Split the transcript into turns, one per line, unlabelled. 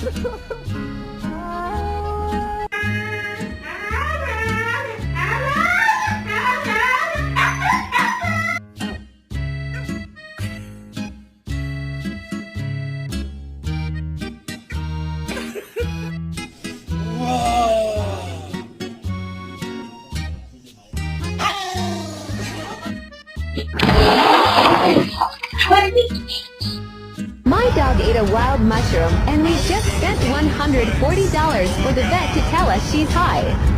My dog ate a wild mushroom, and we just spent $140 for the vet to tell us she's high.